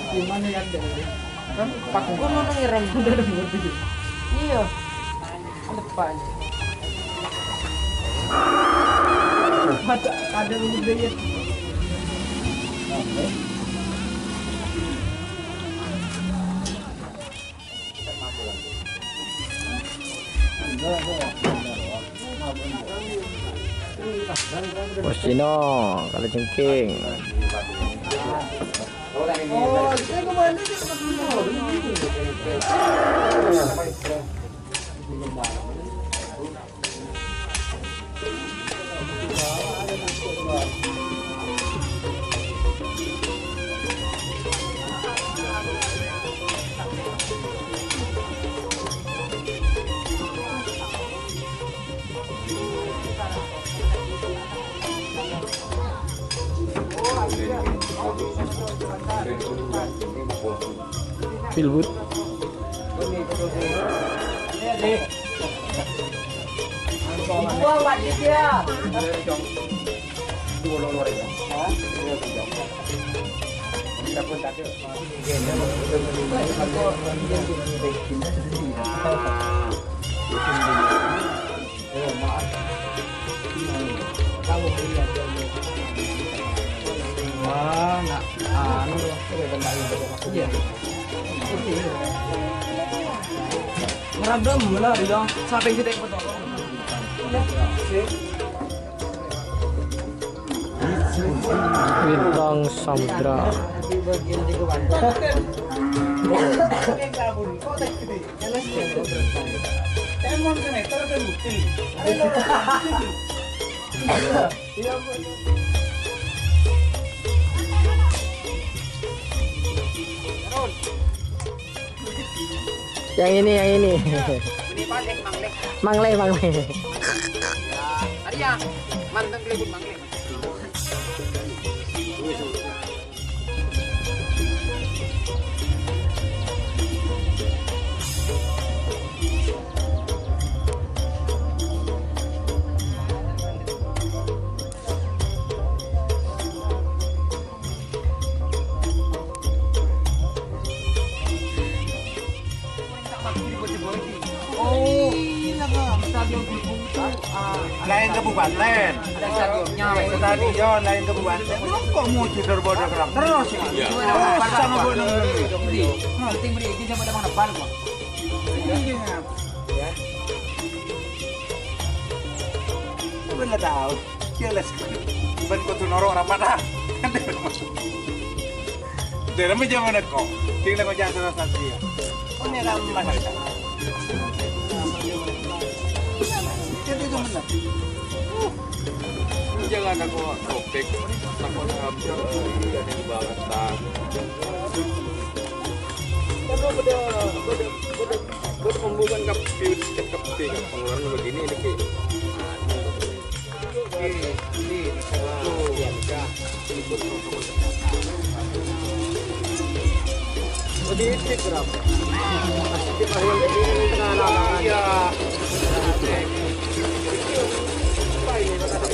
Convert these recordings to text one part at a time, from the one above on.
Gimana ya kan pakai gua mau ngirim udah ngerti. Iya. Depan. Ada udah ya. Bos Cino, kalau jengking. Oh, saya kemarin Pilbut. Meradam lah dia sampai kita ikut Bintang Samudra. Yang ini. Ini Mangleh. Mangle. Tadi ya, manteng kelibut Mangleh. Oh, stadion Gulbung itu lain kabupaten. ada stadionnya. Stadion lain kabupaten. Belum kok mau tidur bodoh kerang terus ini. Sama bodoh. Penting beri izin sama mana depan kok. Bener tahu. Jelas. Ben kau tu norok rapat. Kan dia masuk. Dia macam mana kau? Tinggal kau jangan salah satu dia. Oh ni dah macam. Jadi itu benar. Jangan aku topik takut ngambil ada yang banget tak. Kalau beda pembukaan kapil pengeluaran begini ini ki. Ini sedikit berapa? Masih mahal ini tengah ya. Ini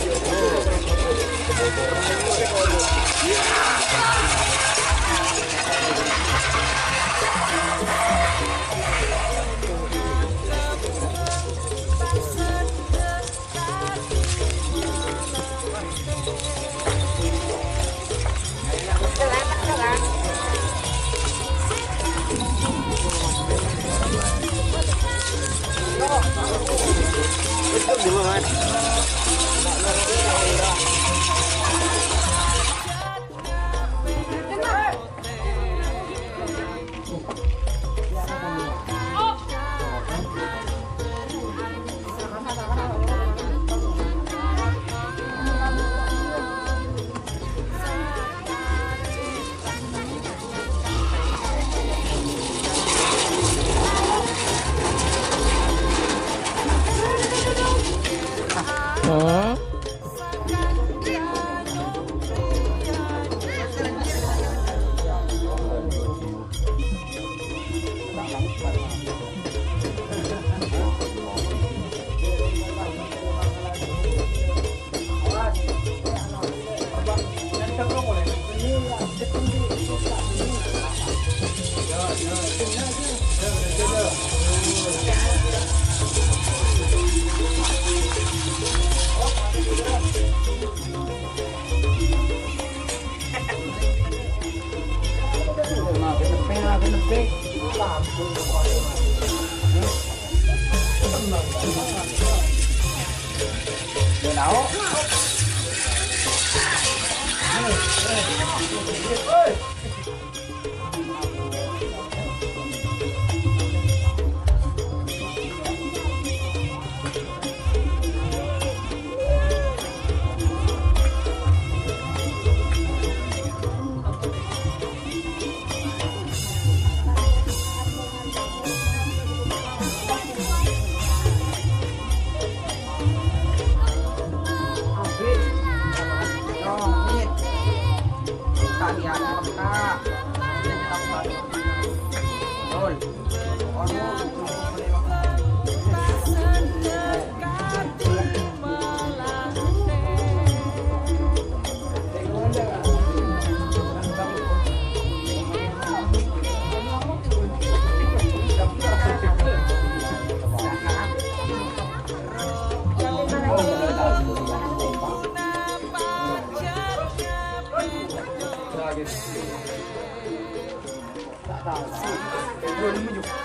Tak tahu.